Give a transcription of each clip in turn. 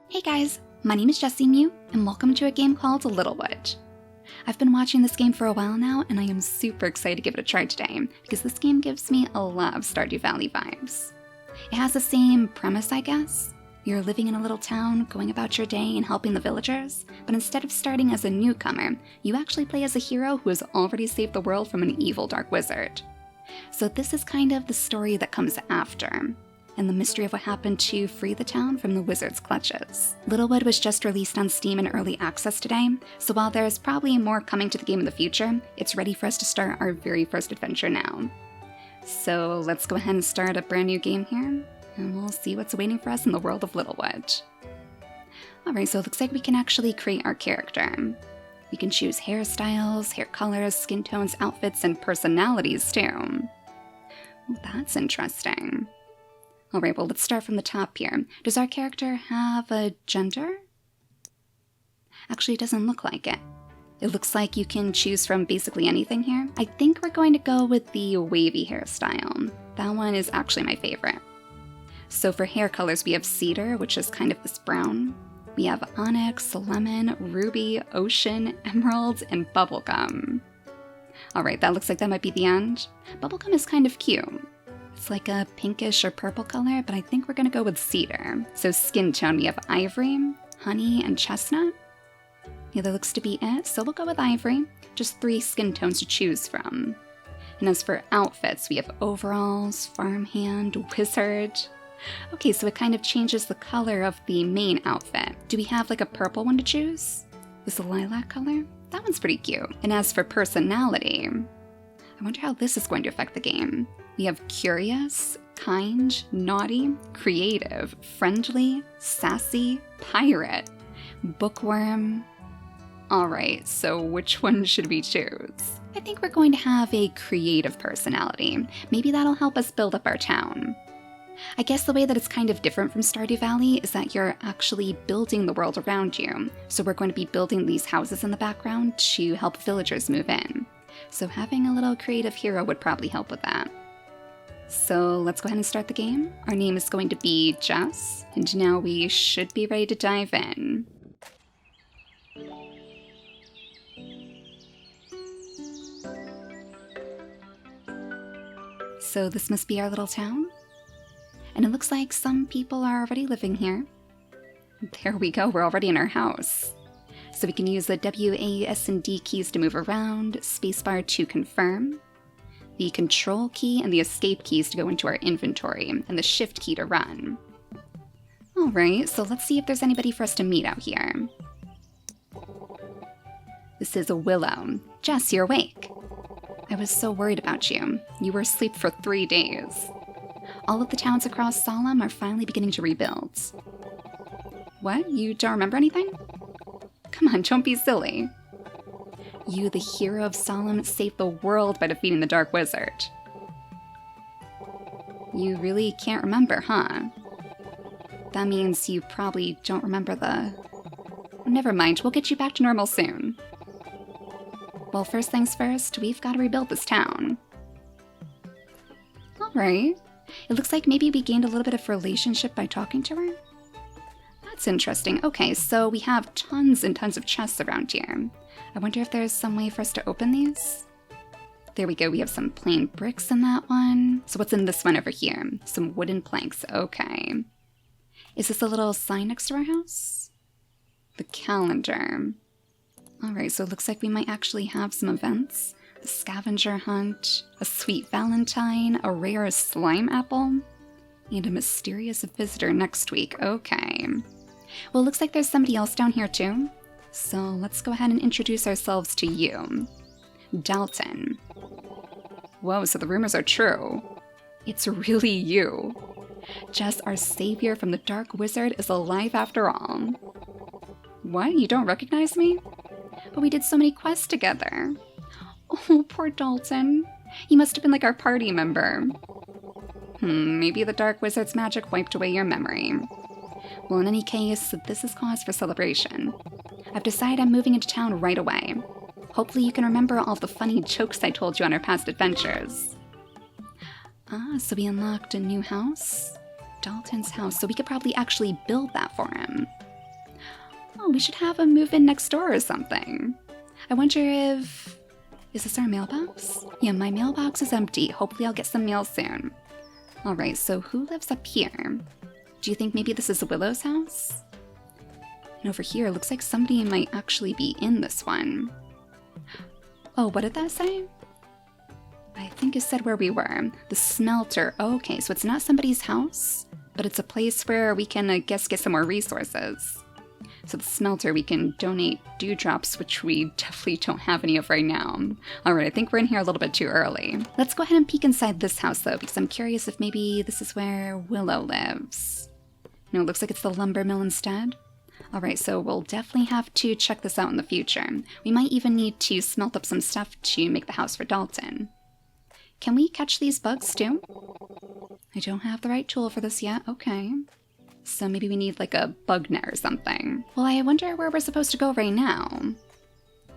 Hey guys, my name is JessiMew, and welcome to a game called Littlewood. I've been watching this game for a while now, and I am super excited to give it a try today, because this game gives me a lot of Stardew Valley vibes. It has the same premise, I guess. You're living in a little town, going about your day and helping the villagers, but instead of starting as a newcomer, you actually play as a hero who has already saved the world from an evil dark wizard. So this is kind of the story that comes after, and the mystery of what happened to free the town from the wizard's clutches. Littlewood was just released on Steam in early access today, so while there's probably more coming to the game in the future, it's ready for us to start our very first adventure now. So let's go ahead and start a brand new game here, and we'll see what's waiting for us in the world of Littlewood. Alright, so it looks like we can actually create our character. We can choose hairstyles, hair colors, skin tones, outfits, and personalities too. Ooh, that's interesting. Alright, well let's start from the top here. Does our character have a gender? Actually, it doesn't look like it. It looks like you can choose from basically anything here. I think we're going to go with the wavy hairstyle. That one is actually my favorite. So for hair colors, we have cedar, which is kind of this brown. We have onyx, lemon, ruby, ocean, emerald, and bubblegum. Alright, that looks like that might be the end. Bubblegum is kind of cute. It's like a pinkish or purple color, but I think we're gonna go with cedar. So skin tone, we have ivory, honey, and chestnut. Yeah, that looks to be it, so we'll go with ivory. Just 3 skin tones to choose from. And as for outfits, we have overalls, farmhand, wizard. Okay, so it kind of changes the color of the main outfit. Do we have like a purple one to choose? This lilac color? That one's pretty cute. And as for personality, I wonder how this is going to affect the game. We have curious, kind, naughty, creative, friendly, sassy, pirate, bookworm. Alright, so which one should we choose? I think we're going to have a creative personality. Maybe that'll help us build up our town. I guess the way that it's kind of different from Stardew Valley is that you're actually building the world around you. So we're going to be building these houses in the background to help villagers move in. So having a little creative hero would probably help with that. So let's go ahead and start the game. Our name is going to be Jess, and now we should be ready to dive in. So this must be our little town. And it looks like some people are already living here. There we go, we're already in our house. So we can use the W, A, S, and D keys to move around, spacebar to confirm, the control key and the escape keys to go into our inventory, and the shift key to run. Alright, so let's see if there's anybody for us to meet out here. This is a Willow. Jess, you're awake. I was so worried about you. You were asleep for 3 days. All of the towns across Solemn are finally beginning to rebuild. What? You don't remember anything? Come on, don't be silly. You, the hero of Solemn, saved the world by defeating the Dark Wizard. You really can't remember, huh? That means you probably don't remember the... Never mind, we'll get you back to normal soon. Well, first things first, we've got to rebuild this town. Alright. It looks like maybe we gained a little bit of relationship by talking to her. That's interesting. Okay, so we have tons and tons of chests around here. I wonder if there's some way for us to open these? There we go, we have some plain bricks in that one. So what's in this one over here? Some wooden planks, okay. Is this a little sign next to our house? The calendar. Alright, so it looks like we might actually have some events. The scavenger hunt, a sweet valentine, a rare slime apple, and a mysterious visitor next week. Okay. Well, it looks like there's somebody else down here too. So let's go ahead and introduce ourselves to you. Dalton. Whoa, so the rumors are true. It's really you. Jess, our savior from the Dark Wizard, is alive after all. What? You don't recognize me? But we did so many quests together. Oh, poor Dalton. He must have been like our party member. Maybe the Dark Wizard's magic wiped away your memory. Well, in any case, this is cause for celebration. I've decided I'm moving into town right away. Hopefully you can remember all the funny jokes I told you on our past adventures. Ah, so we unlocked a new house? Dalton's house, so we could probably actually build that for him. Oh, we should have him move in next door or something. I wonder if... Is this our mailbox? Yeah, my mailbox is empty. Hopefully I'll get some mail soon. Alright, so who lives up here? Do you think maybe this is Willow's house? And over here, it looks like somebody might actually be in this one. Oh, what did that say? I think it said where we were. The smelter. Oh, okay, so it's not somebody's house, but it's a place where we can, I guess, get some more resources. So the smelter, we can donate dewdrops, which we definitely don't have any of right now. Alright, I think we're in here a little bit too early. Let's go ahead and peek inside this house, though, because I'm curious if maybe this is where Willow lives. No, it looks like it's the lumber mill instead. Alright, so we'll definitely have to check this out in the future. We might even need to smelt up some stuff to make the house for Dalton. Can we catch these bugs, too? I don't have the right tool for this yet. Okay. So maybe we need like a bug net or something. Well, I wonder where we're supposed to go right now.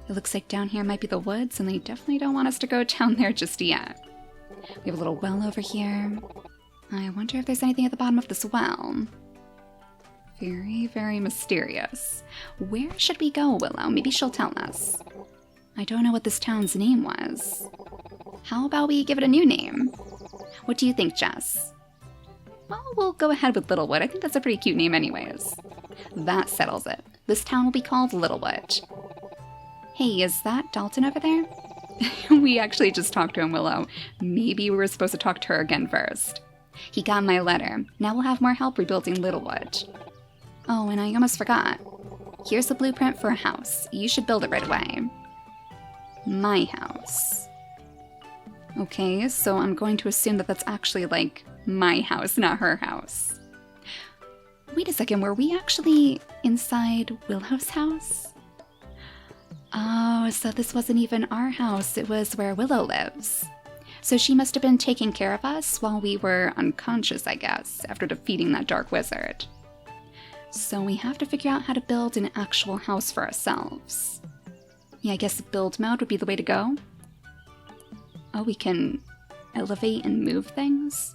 It looks like down here might be the woods, and they definitely don't want us to go down there just yet. We have a little well over here. I wonder if there's anything at the bottom of this well. Very, very mysterious. Where should we go, Willow? Maybe she'll tell us. I don't know what this town's name was. How about we give it a new name? What do you think, Jess? Well, we'll go ahead with Littlewood. I think that's a pretty cute name anyways. That settles it. This town will be called Littlewood. Hey, is that Dalton over there? We actually just talked to him, Willow. Maybe we were supposed to talk to her again first. He got my letter. Now we'll have more help rebuilding Littlewood. Oh, and I almost forgot. Here's a blueprint for a house. You should build it right away. My house. Okay, so I'm going to assume that that's actually like my house, not her house. Wait a second, were we actually inside Willow's house? Oh, so this wasn't even our house, it was where Willow lives. So she must have been taking care of us while we were unconscious, I guess, after defeating that dark wizard. So we have to figure out how to build an actual house for ourselves. Yeah, I guess build mode would be the way to go. Oh, we can elevate and move things?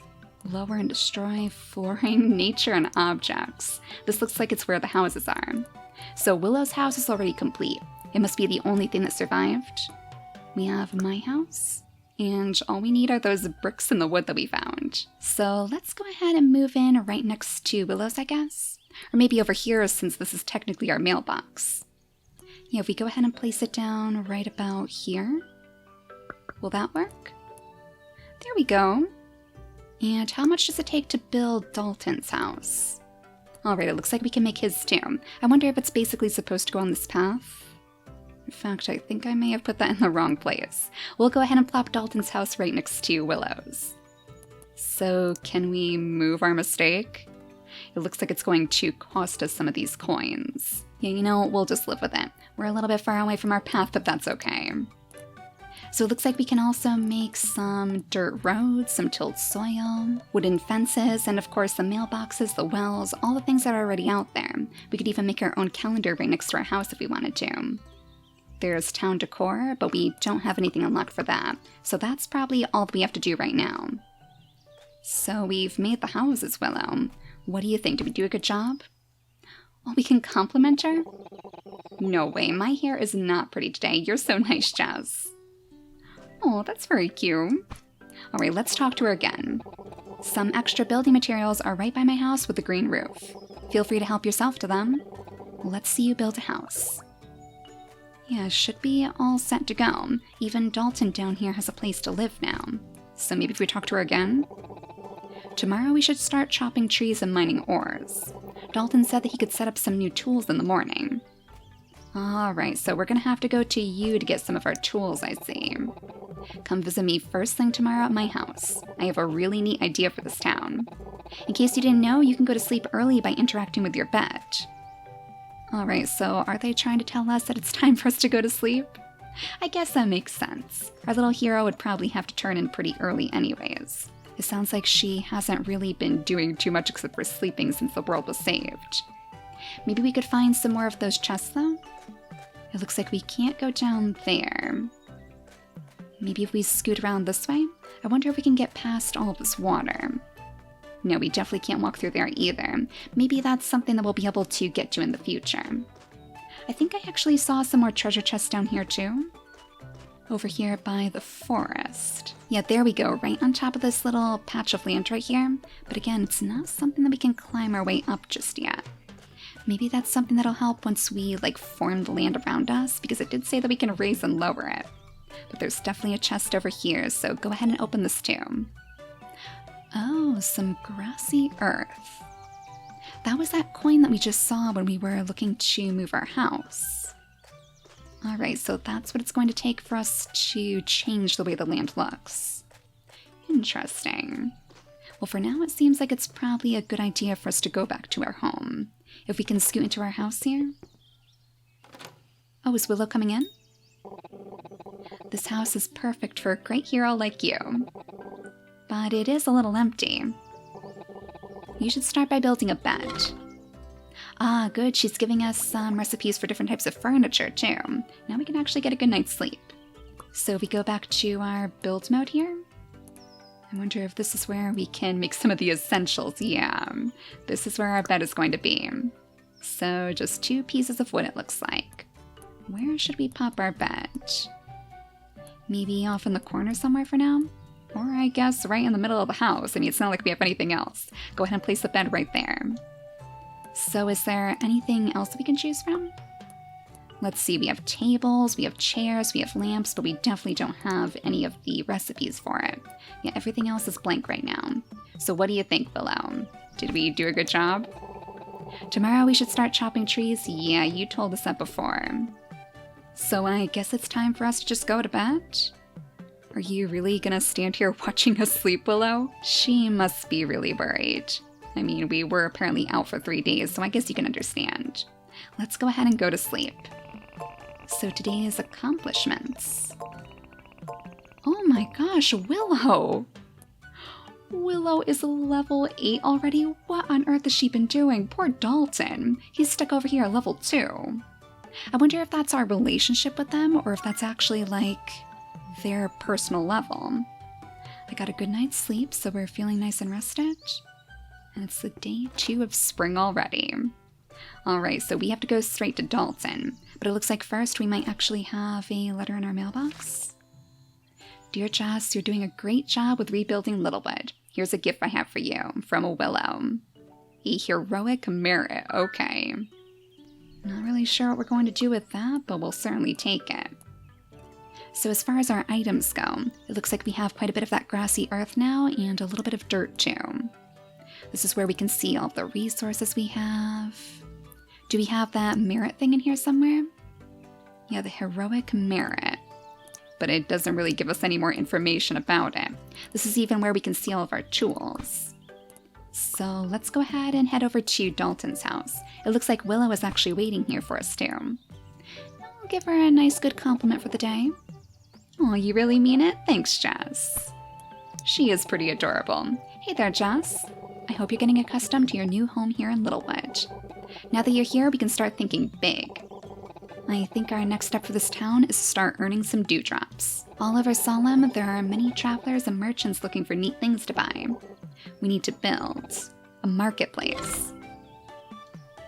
Lower and destroy flooring, nature, and objects. This looks like it's where the houses are. So Willow's house is already complete. It must be the only thing that survived. We have my house, and all we need are those bricks in the wood that we found. So let's go ahead and move in right next to Willow's, I guess. Or maybe over here, since this is technically our mailbox. Yeah, if we go ahead and place it down right about here. Will that work? There we go. And how much does it take to build Dalton's house? Alright, it looks like we can make his too. I wonder if it's basically supposed to go on this path. In fact, I think I may have put that in the wrong place. We'll go ahead and plop Dalton's house right next to Willow's. So, can we move our mistake? It looks like it's going to cost us some of these coins. Yeah, you know, we'll just live with it. We're a little bit far away from our path, but that's okay. So it looks like we can also make some dirt roads, some tilled soil, wooden fences, and of course the mailboxes, the wells, all the things that are already out there. We could even make our own calendar right next to our house if we wanted to. There's town decor, but we don't have anything unlocked for that. So that's probably all that we have to do right now. So we've made the houses, Willow. What do you think? Did we do a good job? Oh, we can compliment her? No way, my hair is not pretty today. You're so nice, Jess. Oh, that's very cute. Alright, let's talk to her again. Some extra building materials are right by my house with a green roof. Feel free to help yourself to them. Let's see you build a house. Yeah, should be all set to go. Even Dalton down here has a place to live now. So maybe if we talk to her again? Tomorrow we should start chopping trees and mining ores. Dalton said that he could set up some new tools in the morning. Alright, so we're gonna have to go to you to get some of our tools, I see. Come visit me first thing tomorrow at my house. I have a really neat idea for this town. In case you didn't know, you can go to sleep early by interacting with your bed. Alright, so are they trying to tell us that it's time for us to go to sleep? I guess that makes sense. Our little hero would probably have to turn in pretty early anyways. It sounds like she hasn't really been doing too much except for sleeping since the world was saved. Maybe we could find some more of those chests though? It looks like we can't go down there. Maybe if we scoot around this way? I wonder if we can get past all of this water. No, we definitely can't walk through there either. Maybe that's something that we'll be able to get to in the future. I think I actually saw some more treasure chests down here too. Over here by the forest. Yeah, there we go, right on top of this little patch of land right here. But again, it's not something that we can climb our way up just yet. Maybe that's something that'll help once we, like, form the land around us, because it did say that we can raise and lower it. But there's definitely a chest over here, so go ahead and open this too. Oh, some grassy earth. That was that coin that we just saw when we were looking to move our house. Alright, so that's what it's going to take for us to change the way the land looks. Interesting. Well, for now it seems like it's probably a good idea for us to go back to our home. If we can scoot into our house here. Oh, is Willow coming in? This house is perfect for a great hero like you. But it is a little empty. You should start by building a bed. Ah, good, she's giving us some recipes for different types of furniture too. Now we can actually get a good night's sleep. So if we go back to our build mode here. I wonder if this is where we can make some of the essentials. Yeah, this is where our bed is going to be. So just 2 pieces of wood it looks like. Where should we pop our bed? Maybe off in the corner somewhere for now? Or I guess right in the middle of the house. I mean, it's not like we have anything else. Go ahead and place the bed right there. So is there anything else that we can choose from? Let's see, we have tables, we have chairs, we have lamps, but we definitely don't have any of the recipes for it. Yeah, everything else is blank right now. So what do you think, Willow? Did we do a good job? Tomorrow we should start chopping trees? Yeah, you told us that before. So I guess it's time for us to just go to bed? Are you really gonna stand here watching us sleep, Willow? She must be really worried. I mean, we were apparently out for 3 days, so I guess you can understand. Let's go ahead and go to sleep. So today's accomplishments. Oh my gosh, Willow! Willow is level 8 already? What on earth has she been doing? Poor Dalton. He's stuck over here at level 2. I wonder if that's our relationship with them, or if that's actually like their personal level. I got a good night's sleep, so we're feeling nice and rested. And it's the day 2 of spring already. Alright, so we have to go straight to Dalton. But it looks like first we might actually have a letter in our mailbox. Dear Jess, you're doing a great job with rebuilding Littlewood. Here's a gift I have for you, from a Willow. A heroic merit, okay. Not really sure what we're going to do with that, but we'll certainly take it. So as far as our items go, it looks like we have quite a bit of that grassy earth now, and a little bit of dirt too. This is where we can see all the resources we have. Do we have that merit thing in here somewhere? Yeah, the heroic merit. But it doesn't really give us any more information about it. This is even where we can see all of our tools. So let's go ahead and head over to Dalton's house. It looks like Willow is actually waiting here for us too. I'll give her a nice good compliment for the day. Oh, you really mean it? Thanks, Jess. She is pretty adorable. Hey there, Jess. I hope you're getting accustomed to your new home here in Littlewood. Now that you're here, we can start thinking big. I think our next step for this town is to start earning some dewdrops. All over Solemn, there are many travelers and merchants looking for neat things to buy. We need to build a marketplace.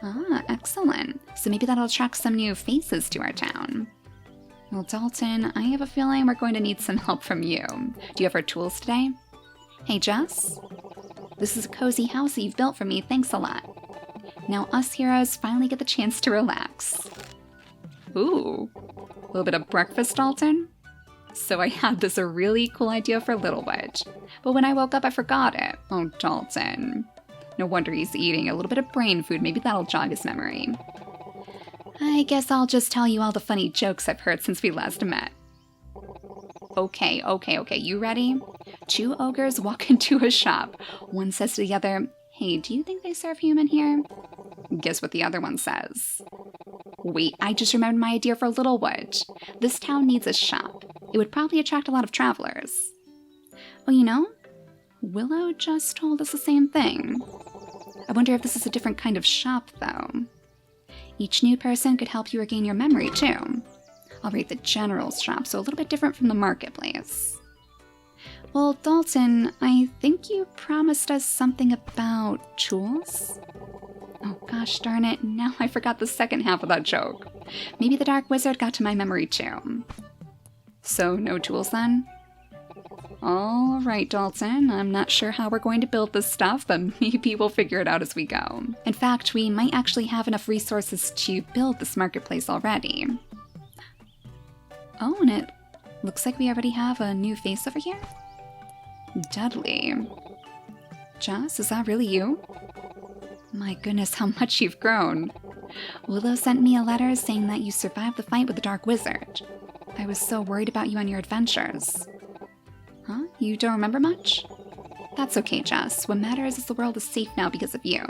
Ah, excellent. So maybe that'll attract some new faces to our town. Well, Dalton, I have a feeling we're going to need some help from you. Do you have our tools today? Hey, Jess. This is a cozy house that you've built for me. Thanks a lot. Now us heroes finally get the chance to relax. Ooh, a little bit of breakfast, Dalton? So I had this a really cool idea for Littlewood, but when I woke up I forgot it. Oh, Dalton. No wonder he's eating a little bit of brain food. Maybe that'll jog his memory. I guess I'll just tell you all the funny jokes I've heard since we last met. Okay, you ready? 2 ogres walk into a shop. One says to the other, hey, do you think they serve human here? Guess what the other one says? Wait, I just remembered my idea for Littlewood. This town needs a shop. It would probably attract a lot of travelers. Oh, you know, Willow just told us the same thing. I wonder if this is a different kind of shop, though. Each new person could help you regain your memory, too. I'll rate the general shop, so a little bit different from the marketplace. Well, Dalton, I think you promised us something about tools? Oh gosh darn it, now I forgot the second half of that joke. Maybe the Dark Wizard got to my memory too. So no tools then? Alright, Dalton, I'm not sure how we're going to build this stuff, but maybe we'll figure it out as we go. In fact, we might actually have enough resources to build this marketplace already. Oh, and it looks like we already have a new face over here? Dudley. Jess, is that really you? My goodness, how much you've grown. Willow sent me a letter saying that you survived the fight with the Dark Wizard. I was so worried about you on your adventures. Huh? You don't remember much? That's okay, Jess. What matters is the world is safe now because of you.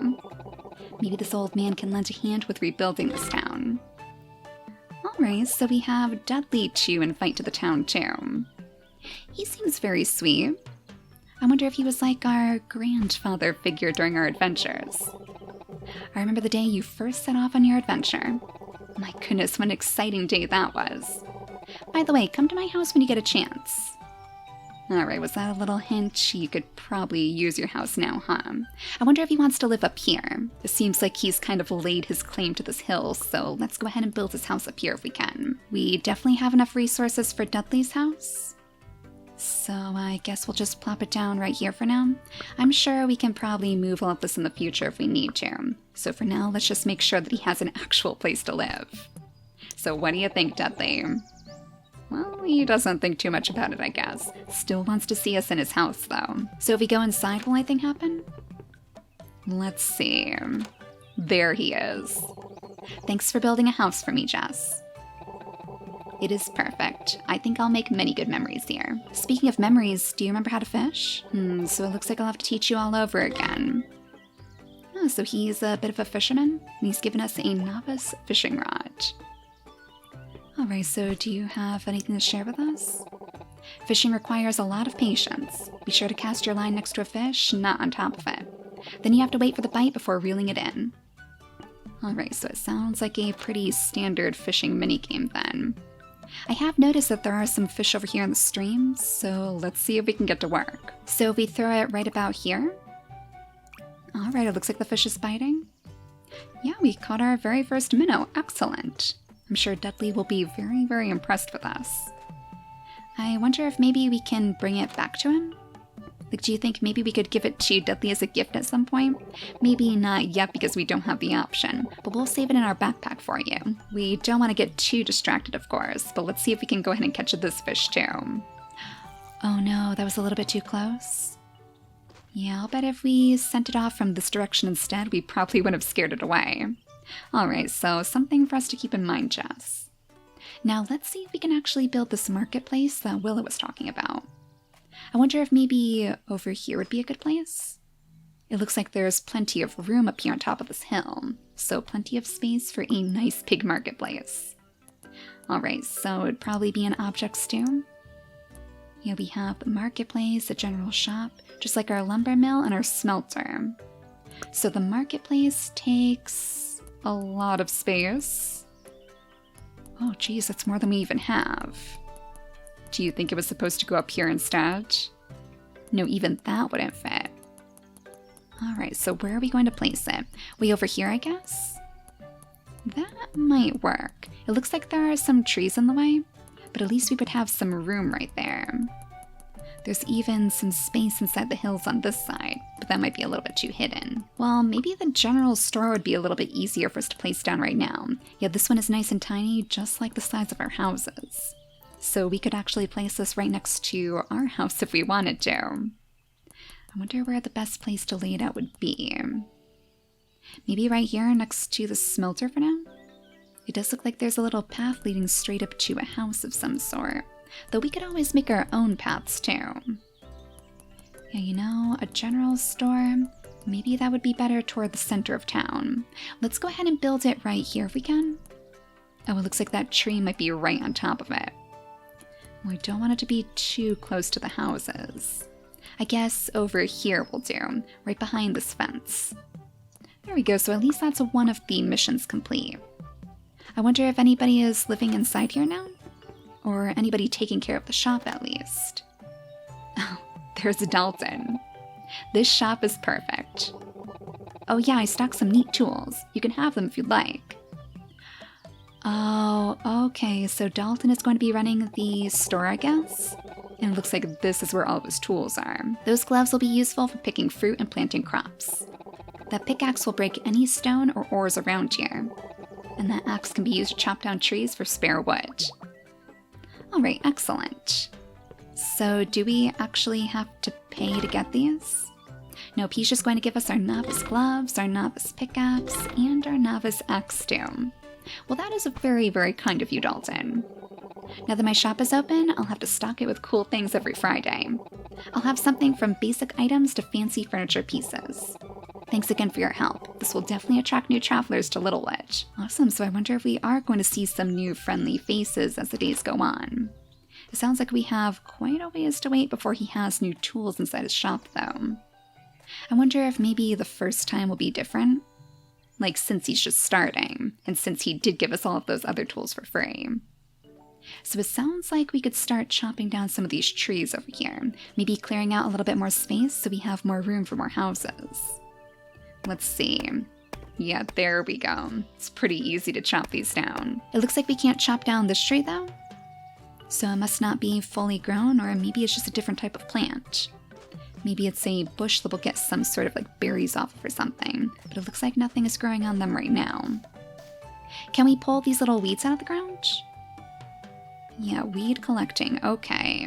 Maybe this old man can lend a hand with rebuilding this town. Alright, so we have Dudley to invite to the town too. He seems very sweet. I wonder if he was like our grandfather figure during our adventures. I remember the day you first set off on your adventure. My goodness, what an exciting day that was. By the way, come to my house when you get a chance. Alright, was that a little hint? You could probably use your house now, huh? I wonder if he wants to live up here. It seems like he's kind of laid his claim to this hill, so let's go ahead and build his house up here if we can. We definitely have enough resources for Dudley's house. So I guess we'll just plop it down right here for now. I'm sure we can probably move all of this in the future if we need to. So for now, let's just make sure that he has an actual place to live. So what do you think, Dudley? Well, he doesn't think too much about it, I guess. Still wants to see us in his house, though. So if we go inside, will anything happen? Let's see. There he is. Thanks for building a house for me, Jess. It is perfect. I think I'll make many good memories here. Speaking of memories, do you remember how to fish? So it looks like I'll have to teach you all over again. Oh, so he's a bit of a fisherman, and he's given us a novice fishing rod. Alright, so do you have anything to share with us? Fishing requires a lot of patience. Be sure to cast your line next to a fish, not on top of it. Then you have to wait for the bite before reeling it in. Alright, so it sounds like a pretty standard fishing minigame then. I have noticed that there are some fish over here in the stream, so let's see if we can get to work. So if we throw it right about here. Alright, it looks like the fish is biting. Yeah, we caught our very first minnow. Excellent. I'm sure Dudley will be very, very impressed with us. I wonder if maybe we can bring it back to him? Like, do you think maybe we could give it to Dudley as a gift at some point? Maybe not yet because we don't have the option, but we'll save it in our backpack for you. We don't want to get too distracted, of course, but let's see if we can go ahead and catch this fish too. Oh no, that was a little bit too close. Yeah, I'll bet if we sent it off from this direction instead, we probably would have scared it away. Alright, so something for us to keep in mind, Jess. Now let's see if we can actually build this marketplace that Willow was talking about. I wonder if maybe over here would be a good place? It looks like there's plenty of room up here on top of this hill, so plenty of space for a nice pig marketplace. Alright, so it'd probably be an object stew. Yeah, we have the marketplace, a general shop, just like our lumber mill and our smelter. So the marketplace takes a lot of space. Oh geez, that's more than we even have. Do you think it was supposed to go up here instead? No, even that wouldn't fit. Alright, so where are we going to place it? Way over here, I guess? That might work. It looks like there are some trees in the way, but at least we would have some room right there. There's even some space inside the hills on this side, but that might be a little bit too hidden. Well, maybe the general store would be a little bit easier for us to place down right now. Yeah, this one is nice and tiny, just like the size of our houses. So we could actually place this right next to our house if we wanted to. I wonder where the best place to lay it out would be. Maybe right here next to the smelter for now? It does look like there's a little path leading straight up to a house of some sort. Though we could always make our own paths too. Yeah, you know, a general store, maybe that would be better toward the center of town. Let's go ahead and build it right here if we can. Oh, it looks like that tree might be right on top of it. We don't want it to be too close to the houses. I guess over here will do, right behind this fence. There we go, so at least that's one of the missions complete. I wonder if anybody is living inside here now? Or anybody taking care of the shop at least. Oh, there's Dalton. This shop is perfect. Oh yeah, I stocked some neat tools. You can have them if you'd like. Oh, okay, so Dalton is going to be running the store, I guess? And it looks like this is where all of his tools are. Those gloves will be useful for picking fruit and planting crops. That pickaxe will break any stone or ores around here. And that axe can be used to chop down trees for spare wood. Alright, excellent. So do we actually have to pay to get these? Nope, he's just going to give us our novice gloves, our novice pickaxe, and our novice axe too. Well, that is very, very kind of you, Dalton. Now that my shop is open, I'll have to stock it with cool things every Friday. I'll have something from basic items to fancy furniture pieces. Thanks again for your help. This will definitely attract new travelers to Littlewood. Awesome, so I wonder if we are going to see some new friendly faces as the days go on. It sounds like we have quite a ways to wait before he has new tools inside his shop, though. I wonder if maybe the first time will be different? Like, since he's just starting, and since he did give us all of those other tools for free. So it sounds like we could start chopping down some of these trees over here, maybe clearing out a little bit more space so we have more room for more houses. Let's see. Yeah, there we go. It's pretty easy to chop these down. It looks like we can't chop down this tree though. So it must not be fully grown, or maybe it's just a different type of plant. Maybe it's a bush that will get some sort of like berries off of or something, but it looks like nothing is growing on them right now. Can we pull these little weeds out of the ground? Yeah, weed collecting, okay.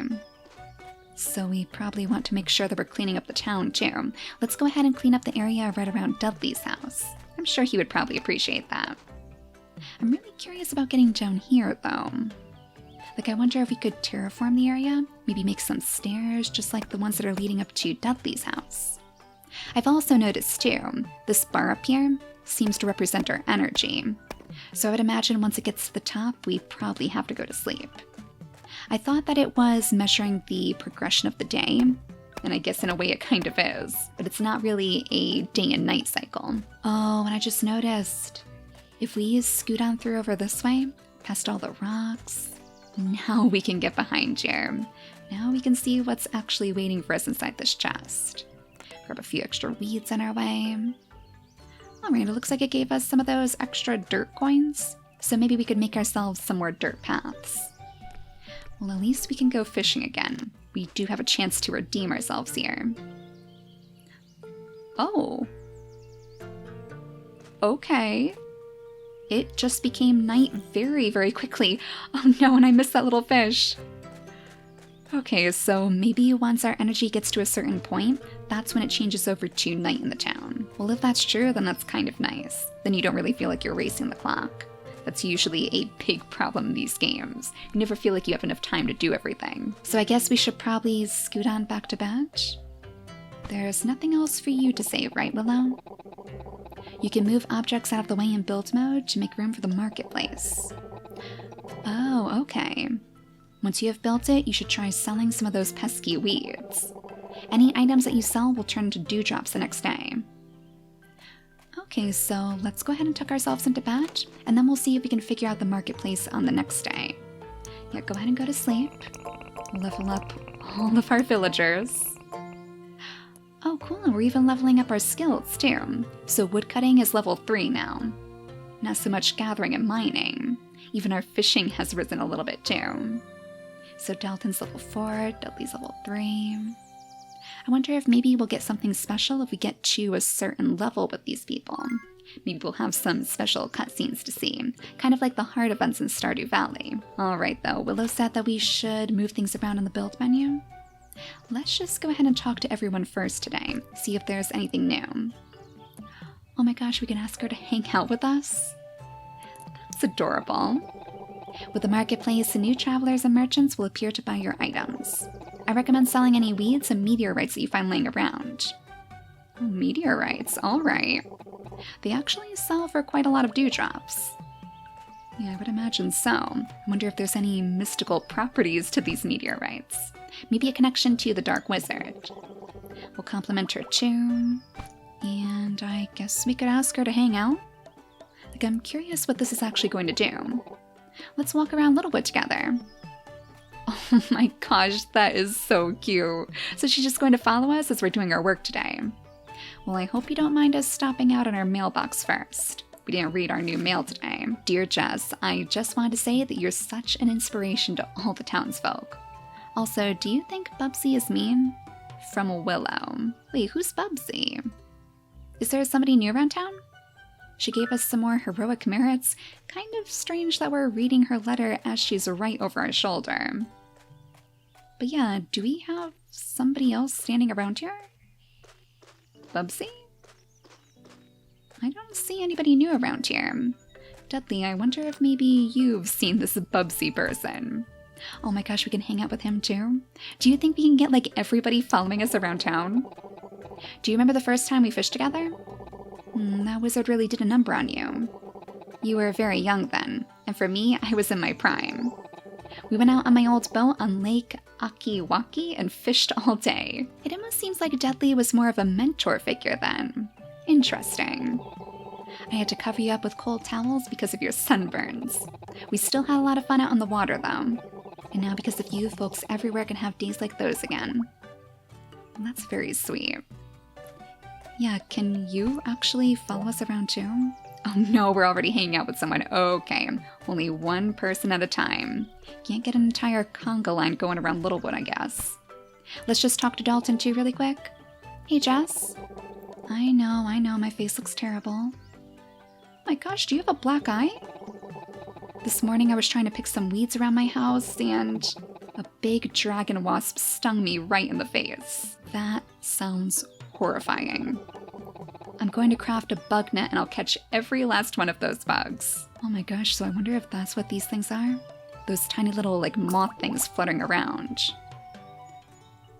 So we probably want to make sure that we're cleaning up the town too. Let's go ahead and clean up the area right around Dudley's house. I'm sure he would probably appreciate that. I'm really curious about getting down here though. Like, I wonder if we could terraform the area, maybe make some stairs just like the ones that are leading up to Dudley's house. I've also noticed too, this bar up here seems to represent our energy. So I would imagine once it gets to the top, we probably have to go to sleep. I thought that it was measuring the progression of the day, and I guess in a way it kind of is, but it's not really a day and night cycle. Oh, and I just noticed, if we scoot on through over this way, past all the rocks, now we can get behind here. Now we can see what's actually waiting for us inside this chest. Grab a few extra weeds on our way. Alright, it looks like it gave us some of those extra dirt coins, so maybe we could make ourselves some more dirt paths. Well, at least we can go fishing again. We do have a chance to redeem ourselves here. Oh. Okay. It just became night very, very quickly. Oh no, and I missed that little fish. Okay, so maybe once our energy gets to a certain point, that's when it changes over to night in the town. Well, if that's true, then that's kind of nice. Then you don't really feel like you're racing the clock. That's usually a big problem in these games. You never feel like you have enough time to do everything. So I guess we should probably scoot on back to bed. There's nothing else for you to save, right, Willow? You can move objects out of the way in build mode to make room for the marketplace. Oh, okay. Once you have built it, you should try selling some of those pesky weeds. Any items that you sell will turn into dewdrops the next day. Okay, so let's go ahead and tuck ourselves into bed, and then we'll see if we can figure out the marketplace on the next day. Yeah, go ahead and go to sleep. Level up all of our villagers. Oh, cool, and we're even leveling up our skills, too. So woodcutting is level 3 now. Not so much gathering and mining. Even our fishing has risen a little bit, too. So Dalton's level 4, Dudley's level 3. I wonder if maybe we'll get something special if we get to a certain level with these people. Maybe we'll have some special cutscenes to see, kind of like the hard events in Stardew Valley. Alright though, Willow said that we should move things around in the build menu. Let's just go ahead and talk to everyone first today, see if there's anything new. Oh my gosh, we can ask her to hang out with us? That's adorable. With the marketplace, the new travelers and merchants will appear to buy your items. I recommend selling any weeds and meteorites that you find laying around. Oh, meteorites, alright. They actually sell for quite a lot of dewdrops. Yeah, I would imagine so. I wonder if there's any mystical properties to these meteorites. Maybe a connection to the Dark Wizard. We'll compliment her too. And I guess we could ask her to hang out. Like, I'm curious what this is actually going to do. Let's walk around Littlewood together. Oh my gosh, that is so cute. So she's just going to follow us as we're doing our work today. Well, I hope you don't mind us stopping out in our mailbox first. we didn't read our new mail today. Dear Jess, I just wanted to say that you're such an inspiration to all the townsfolk. Also, do you think Bubsy is mean? From Willow. Wait, who's Bubsy? Is there somebody new around town? She gave us some more heroic merits. Kind of strange that we're reading her letter as she's right over our shoulder. But yeah, do we have somebody else standing around here? Bubsy? I don't see anybody new around here. Dudley, I wonder if maybe you've seen this Bubsy person. Oh my gosh, we can hang out with him too? Do you think we can get like everybody following us around town? Do you remember the first time we fished together? That wizard really did a number on you. You were very young then, and for me, I was in my prime. We went out on my old boat on Lake Akiwaki and fished all day. It almost seems like Dudley was more of a mentor figure then. Interesting. I had to cover you up with cold towels because of your sunburns. We still had a lot of fun out on the water though. And now because of you, folks everywhere can have days like those again. That's very sweet. Yeah, can you actually follow us around too? Oh no, we're already hanging out with someone. Okay, only one person at a time. Can't get an entire conga line going around Littlewood, I guess. Let's just talk to Dalton too really quick. Hey Jess. I know, my face looks terrible. My gosh, do you have a black eye? This morning I was trying to pick some weeds around my house and a big dragon wasp stung me right in the face. That sounds horrifying. I'm going to craft a bug net and I'll catch every last one of those bugs. Oh my gosh, so I wonder if that's what these things are? Those tiny little like moth things fluttering around.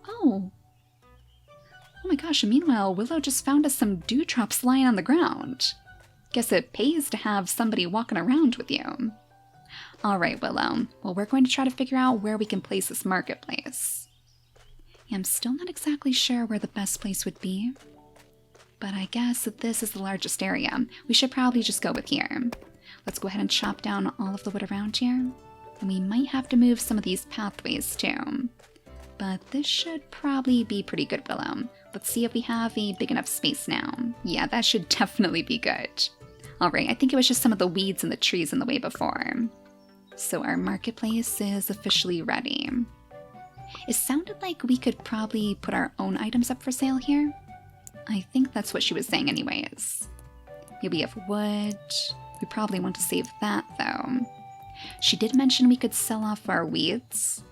Oh. Oh my gosh, meanwhile, Willow just found us some dewdrops lying on the ground. Guess it pays to have somebody walking around with you. Alright, Willow. Well, we're going to try to figure out where we can place this marketplace. Yeah, I'm still not exactly sure where the best place would be. But I guess that this is the largest area. We should probably just go with here. Let's go ahead and chop down all of the wood around here. And we might have to move some of these pathways too. But this should probably be pretty good, Willow. Let's see if we have a big enough space now. Yeah, that should definitely be good. Alright, I think it was just some of the weeds and the trees in the way before. So our marketplace is officially ready. It sounded like we could probably put our own items up for sale here. I think that's what she was saying anyways. Here we have wood. We probably want to save that though. She did mention we could sell off our weeds.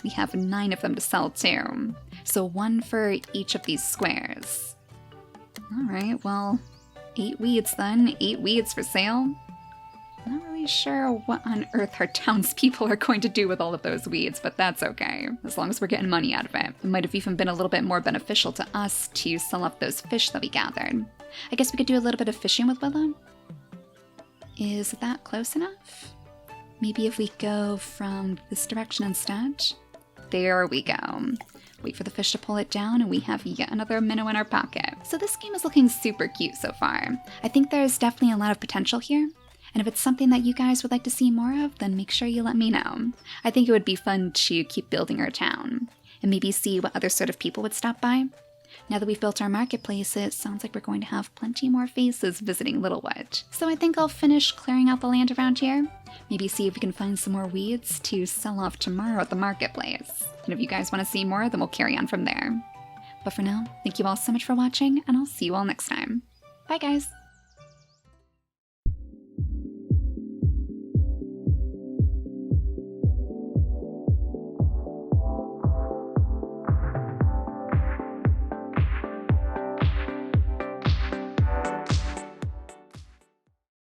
We have 9 of them to sell too. So 1 for each of these squares. Alright, well, 8 weeds then. 8 weeds for sale. Not really sure what on earth our townspeople are going to do with all of those weeds, but that's okay, as long as we're getting money out of it. It might have even been a little bit more beneficial to us to sell off those fish that we gathered. I guess we could do a little bit of fishing with Willow. Is that close enough? Maybe if we go from this direction instead? There we go. Wait for the fish to pull it down and we have yet another minnow in our pocket. So this game is looking super cute so far. I think there's definitely a lot of potential here. And if it's something that you guys would like to see more of, then make sure you let me know. I think it would be fun to keep building our town, and maybe see what other sort of people would stop by. Now that we've built our marketplace, it sounds like we're going to have plenty more faces visiting Littlewood. So I think I'll finish clearing out the land around here. Maybe see if we can find some more weeds to sell off tomorrow at the marketplace. And if you guys want to see more, then we'll carry on from there. But for now, thank you all so much for watching, and I'll see you all next time. Bye guys!